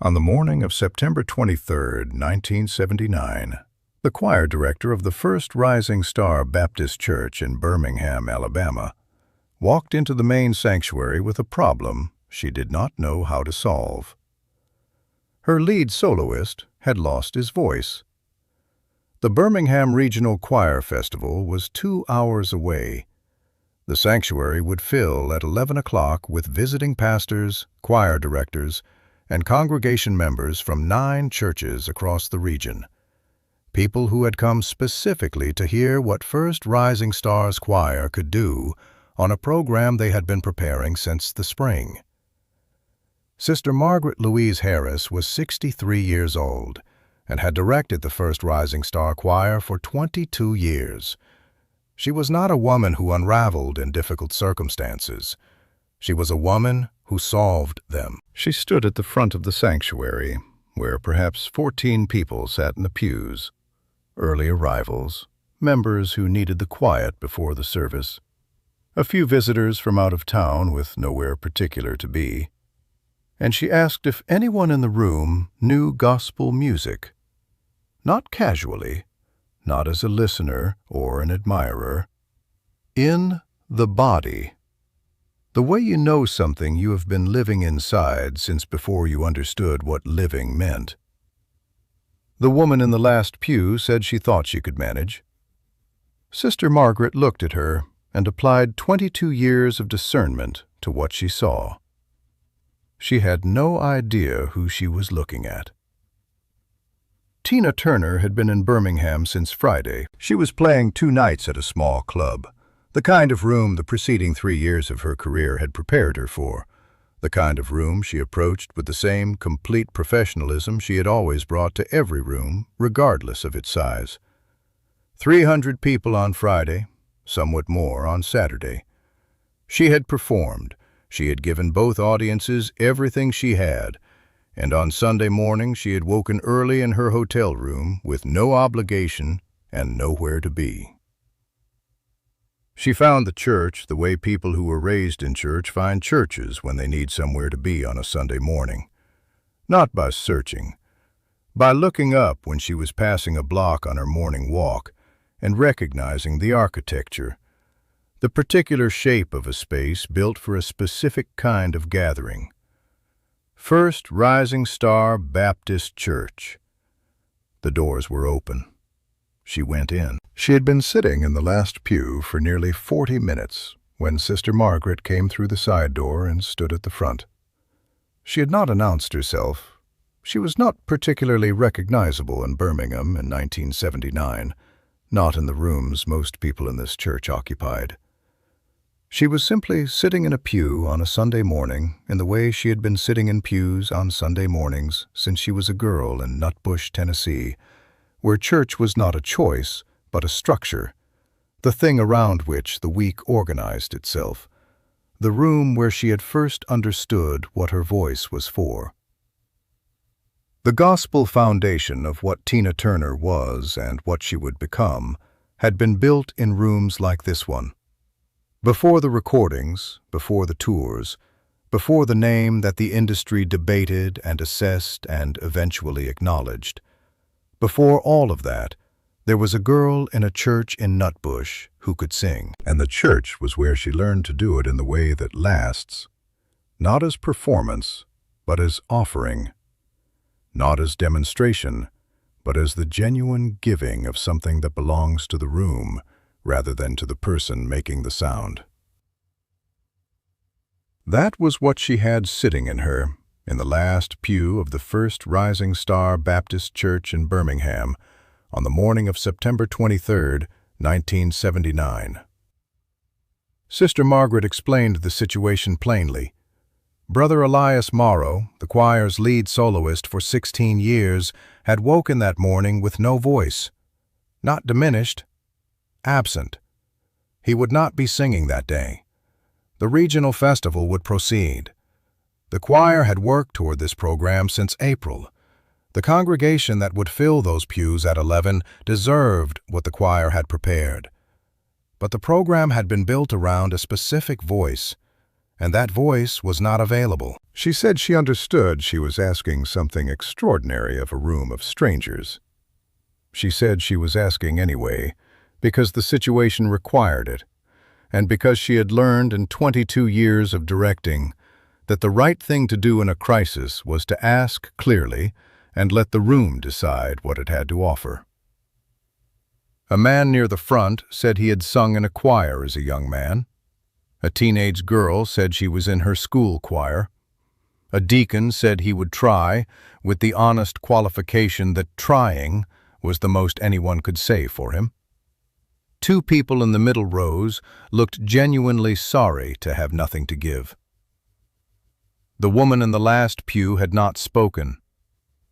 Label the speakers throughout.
Speaker 1: On the morning of September 23, 1979, the choir director of the First Rising Star Baptist Church in Birmingham, Alabama, walked into the main sanctuary with a problem she did not know how to solve. Her lead soloist had lost his voice. The Birmingham Regional Choir Festival was 2 hours away. The sanctuary would fill at 11 o'clock with visiting pastors, choir directors, and congregation members from 9 churches across the region. People who had come specifically to hear what First Rising Stars Choir could do on a program they had been preparing since the spring. Sister Margaret Louise Harris was 63 years old and had directed the First Rising Star Choir for 22 years. She was not a woman who unraveled in difficult circumstances. She was a woman who solved them. She stood at the front of the sanctuary, where perhaps 14 people sat in the pews, early arrivals, members who needed the quiet before the service, a few visitors from out of town with nowhere particular to be, and she asked if anyone in the room knew gospel music. Not casually, not as a listener or an admirer. In the body. The way you know something you have been living inside since before you understood what living meant. The woman in the last pew said she thought she could manage. Sister Margaret looked at her and applied 22 years of discernment to what she saw. She had no idea who she was looking at. Tina Turner had been in Birmingham since Friday. She was playing 2 nights at a small club, the kind of room the preceding 3 years of her career had prepared her for, the kind of room she approached with the same complete professionalism she had always brought to every room, regardless of its size. 300 people on Friday, somewhat more on Saturday. She had performed. She had given both audiences everything she had, and on Sunday morning she had woken early in her hotel room with no obligation and nowhere to be. She found the church the way people who were raised in church find churches when they need somewhere to be on a Sunday morning. Not by searching, by looking up when she was passing a block on her morning walk and recognizing the architecture, the particular shape of a space built for a specific kind of gathering. First Rising Star Baptist Church. The doors were open. She went in. She had been sitting in the last pew for nearly 40 minutes when Sister Margaret came through the side door and stood at the front. She had not announced herself. She was not particularly recognizable in Birmingham in 1979, not in the rooms most people in this church occupied. She was simply sitting in a pew on a Sunday morning in the way she had been sitting in pews on Sunday mornings since she was a girl in Nutbush, Tennessee, where church was not a choice, but a structure, the thing around which the week organized itself, the room where she had first understood what her voice was for. The gospel foundation of what Tina Turner was and what she would become had been built in rooms like this one. Before the recordings, before the tours, before the name that the industry debated and assessed and eventually acknowledged, before all of that, there was a girl in a church in Nutbush who could sing. And the church was where she learned to do it in the way that lasts, not as performance, but as offering, not as demonstration, but as the genuine giving of something that belongs to the room rather than to the person making the sound. That was what she had sitting in her, in the last pew of the First Rising Star Baptist Church in Birmingham, on the morning of September 23, 1979. Sister Margaret explained the situation plainly. Brother Elias Morrow, the choir's lead soloist for 16 years, had woken that morning with no voice. Not diminished, absent. He would not be singing that day. The regional festival would proceed. The choir had worked toward this program since April. The congregation that would fill those pews at 11 deserved what the choir had prepared. But the program had been built around a specific voice, and that voice was not available. She said she understood she was asking something extraordinary of a room of strangers. She said she was asking anyway, because the situation required it, and because she had learned in 22 years of directing that the right thing to do in a crisis was to ask clearly and let the room decide what it had to offer. A man near the front said he had sung in a choir as a young man. A teenage girl said she was in her school choir. A deacon said he would try, with the honest qualification that trying was the most anyone could say for him. Two people in the middle rows looked genuinely sorry to have nothing to give. The woman in the last pew had not spoken.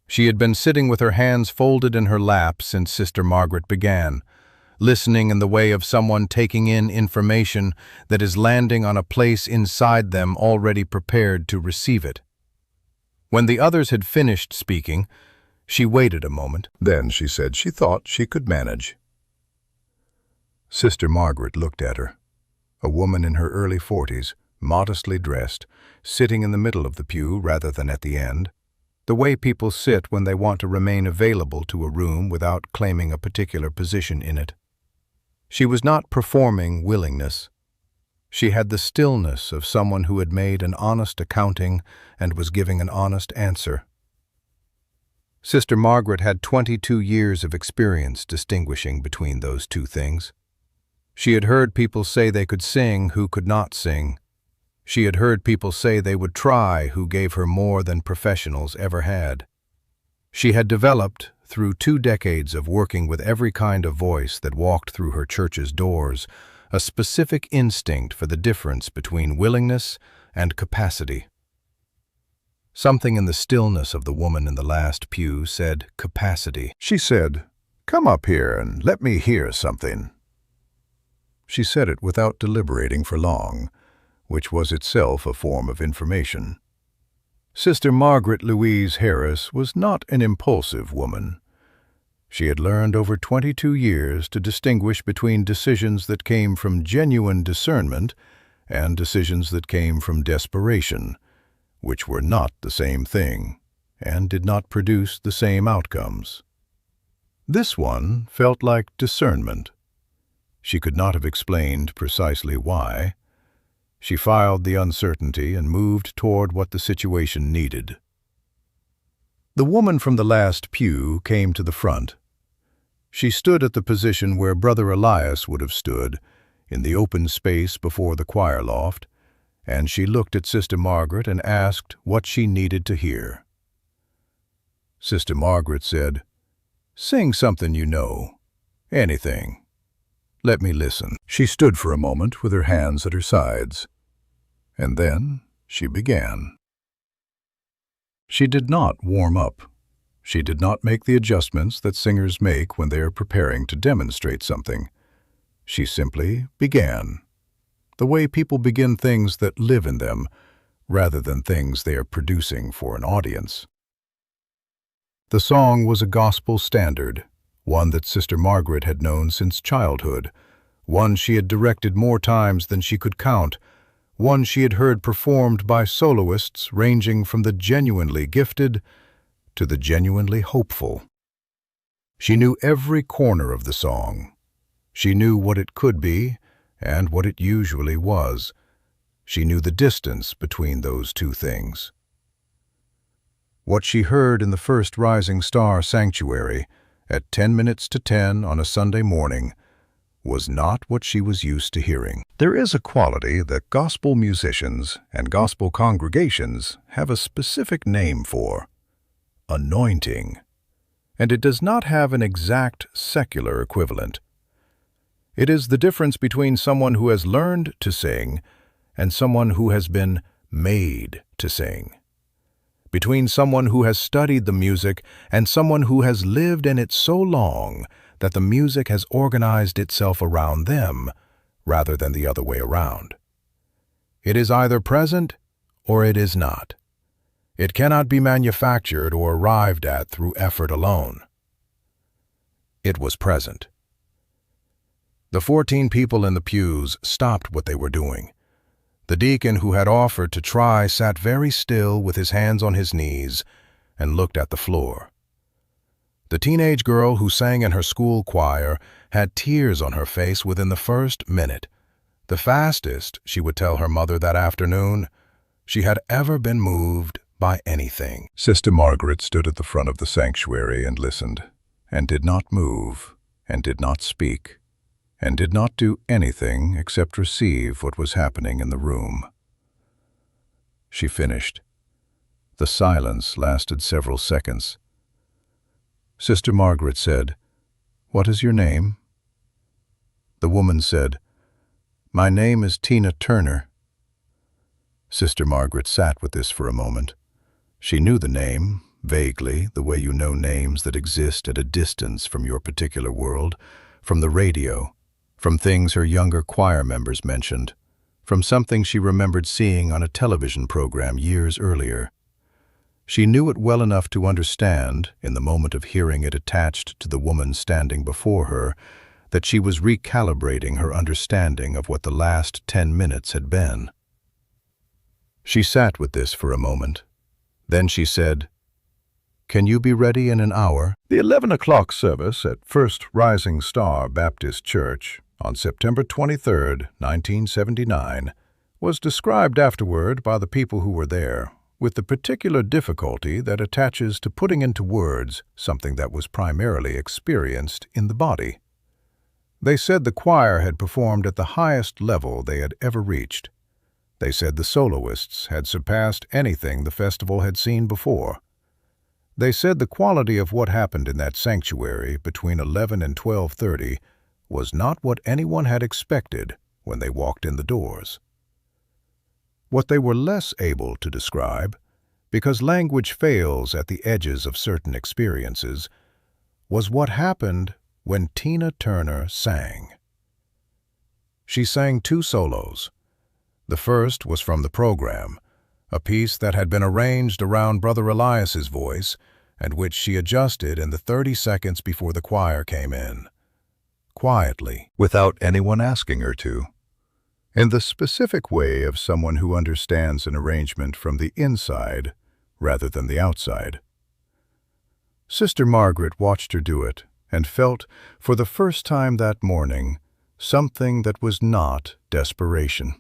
Speaker 1: She had been sitting with her hands folded in her lap since Sister Margaret began, listening in the way of someone taking in information that is landing on a place inside them already prepared to receive it. When the others had finished speaking, she waited a moment. Then she said she thought she could manage. Sister Margaret looked at her, a woman in her early 40s, modestly dressed, sitting in the middle of the pew rather than at the end, the way people sit when they want to remain available to a room without claiming a particular position in it. She was not performing willingness. She had the stillness of someone who had made an honest accounting and was giving an honest answer. Sister Margaret had 22 years of experience distinguishing between those two things. She had heard people say they could sing who could not sing. She had heard people say they would try who gave her more than professionals ever had. She had developed, through 2 decades of working with every kind of voice that walked through her church's doors, a specific instinct for the difference between willingness and capacity. Something in the stillness of the woman in the last pew said capacity. She said, "Come up here and let me hear something." She said it without deliberating for long, which was itself a form of information. Sister Margaret Louise Harris was not an impulsive woman. She had learned over 22 years to distinguish between decisions that came from genuine discernment and decisions that came from desperation, which were not the same thing and did not produce the same outcomes. This one felt like discernment. She could not have explained precisely why. She filed the uncertainty and moved toward what the situation needed. The woman from the last pew came to the front. She stood at the position where Brother Elias would have stood, in the open space before the choir loft, and she looked at Sister Margaret and asked what she needed to hear. Sister Margaret said, "Sing something you know. Anything. Let me listen." She stood for a moment with her hands at her sides, and then she began. She did not warm up. She did not make the adjustments that singers make when they are preparing to demonstrate something. She simply began, the way people begin things that live in them, rather than things they are producing for an audience. The song was a gospel standard, one that Sister Margaret had known since childhood, one she had directed more times than she could count, one she had heard performed by soloists ranging from the genuinely gifted to the genuinely hopeful. She knew every corner of the song. She knew what it could be and what it usually was. She knew the distance between those two things. What she heard in the first Rising Star Sanctuary at 10 minutes to 10 on a Sunday morning was not what she was used to hearing. There is a quality that gospel musicians and gospel congregations have a specific name for: anointing, and it does not have an exact secular equivalent. It is the difference between someone who has learned to sing and someone who has been made to sing, between someone who has studied the music and someone who has lived in it so long that the music has organized itself around them rather than the other way around. It is either present or it is not. It cannot be manufactured or arrived at through effort alone. It was present. The 14 people in the pews stopped what they were doing.
Speaker 2: The deacon who had offered to try sat very still with his hands on his knees and looked at the floor. The teenage girl who sang in her school choir had tears on her face within the first minute, the fastest, she would tell her mother that afternoon, she had ever been moved by anything.
Speaker 1: Sister Margaret stood at the front of the sanctuary and listened, and did not move, and did not speak, and did not do anything except receive what was happening in the room. She finished. The silence lasted several seconds. Sister Margaret said, "What is your name?" The woman said, "My name is Tina Turner." Sister Margaret sat with this for a moment. She knew the name, vaguely, the way you know names that exist at a distance from your particular world, from the radio, from things her younger choir members mentioned, from something she remembered seeing on a television program years earlier. She knew it well enough to understand, in the moment of hearing it attached to the woman standing before her, that she was recalibrating her understanding of what the last 10 minutes had been. She sat with this for a moment. Then she said, "Can you be ready in an hour?" The 11 o'clock service at First Rising Star Baptist Church on September 23, 1979, was described afterward by the people who were there with the particular difficulty that attaches to putting into words something that was primarily experienced in the body. They said the choir had performed at the highest level they had ever reached. They said the soloists had surpassed anything the festival had seen before. They said the quality of what happened in that sanctuary between 11 and 12:30 was not what anyone had expected when they walked in the doors. What they were less able to describe, because language fails at the edges of certain experiences, was what happened when Tina Turner sang. She sang 2 solos. The first was from the program, a piece that had been arranged around Brother Elias's voice and which she adjusted in the 30 seconds before the choir came in. Quietly, without anyone asking her to, in the specific way of someone who understands an arrangement from the inside rather than the outside. Sister Margaret watched her do it and felt, for the first time that morning, something that was not desperation.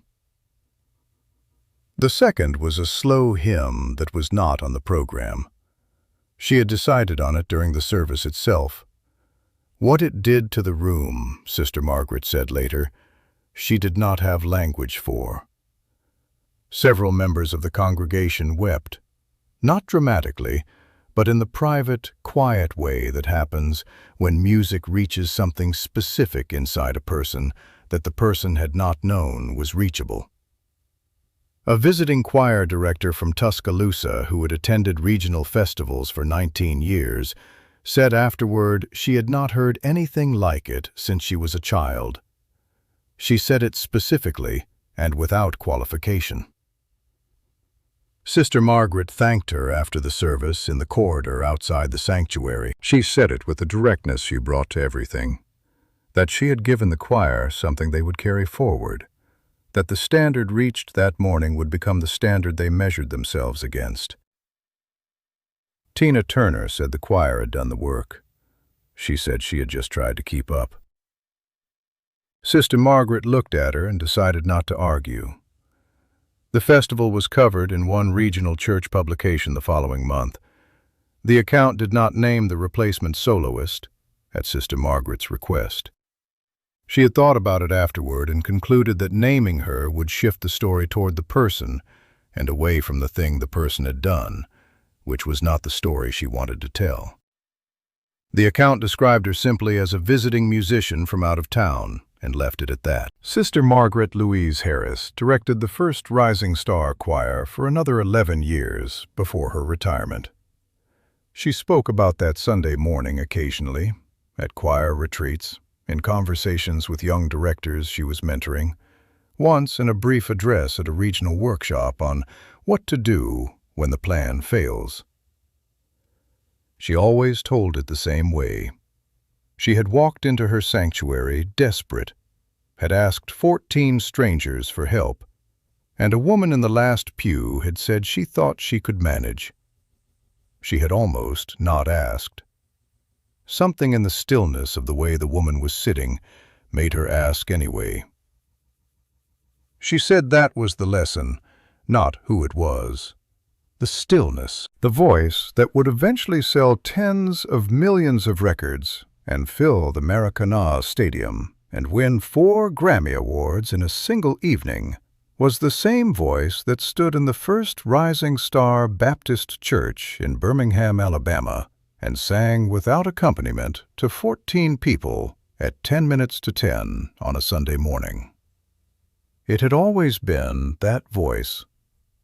Speaker 1: The second was a slow hymn that was not on the program. She had decided on it during the service itself. What it did to the room, Sister Margaret said later, she did not have language for. Several members of the congregation wept, not dramatically, but in the private, quiet way that happens when music reaches something specific inside a person that the person had not known was reachable. A visiting choir director from Tuscaloosa who had attended regional festivals for 19 years said afterward she had not heard anything like it since she was a child. She said it specifically and without qualification. Sister Margaret thanked her after the service in the corridor outside the sanctuary. She said it with the directness she brought to everything, that she had given the choir something they would carry forward, that the standard reached that morning would become the standard they measured themselves against. Tina Turner said the choir had done the work. She said she had just tried to keep up. Sister Margaret looked at her and decided not to argue. The festival was covered in one regional church publication the following month. The account did not name the replacement soloist, at Sister Margaret's request. She had thought about it afterward and concluded that naming her would shift the story toward the person and away from the thing the person had done, which was not the story she wanted to tell. The account described her simply as a visiting musician from out of town and left it at that. Sister Margaret Louise Harris directed the First Rising Star Choir for another 11 years before her retirement. She spoke about that Sunday morning occasionally, at choir retreats, in conversations with young directors she was mentoring, once in a brief address at a regional workshop on what to do when the plan fails. She always told it the same way. She had walked into her sanctuary desperate, had asked 14 strangers for help, and a woman in the last pew had said she thought she could manage. She had almost not asked. Something in the stillness of the way the woman was sitting made her ask anyway. She said that was the lesson, not who it was. The stillness, the voice that would eventually sell tens of millions of records and fill the Maracana Stadium and win 4 Grammy Awards in a single evening, was the same voice that stood in the First Rising Star Baptist Church in Birmingham, Alabama, and sang without accompaniment to 14 people at 10 minutes to 10 on a Sunday morning. It had always been that voice.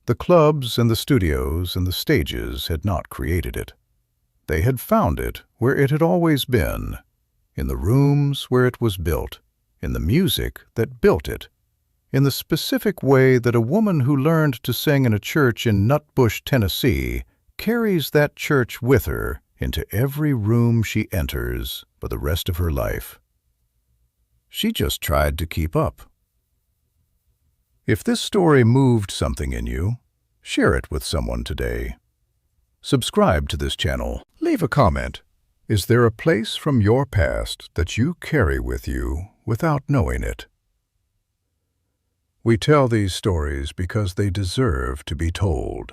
Speaker 1: The clubs and the studios and the stages had not created it. They had found it where it had always been, in the rooms where it was built, in the music that built it, in the specific way that a woman who learned to sing in a church in Nutbush, Tennessee, carries that church with her into every room she enters for the rest of her life. She just tried to keep up. If this story moved something in you, share it with someone today. Subscribe to this channel. Leave a comment. Is there a place from your past that you carry with you without knowing it? We tell these stories because they deserve to be told.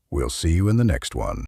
Speaker 1: We'll see you in the next one.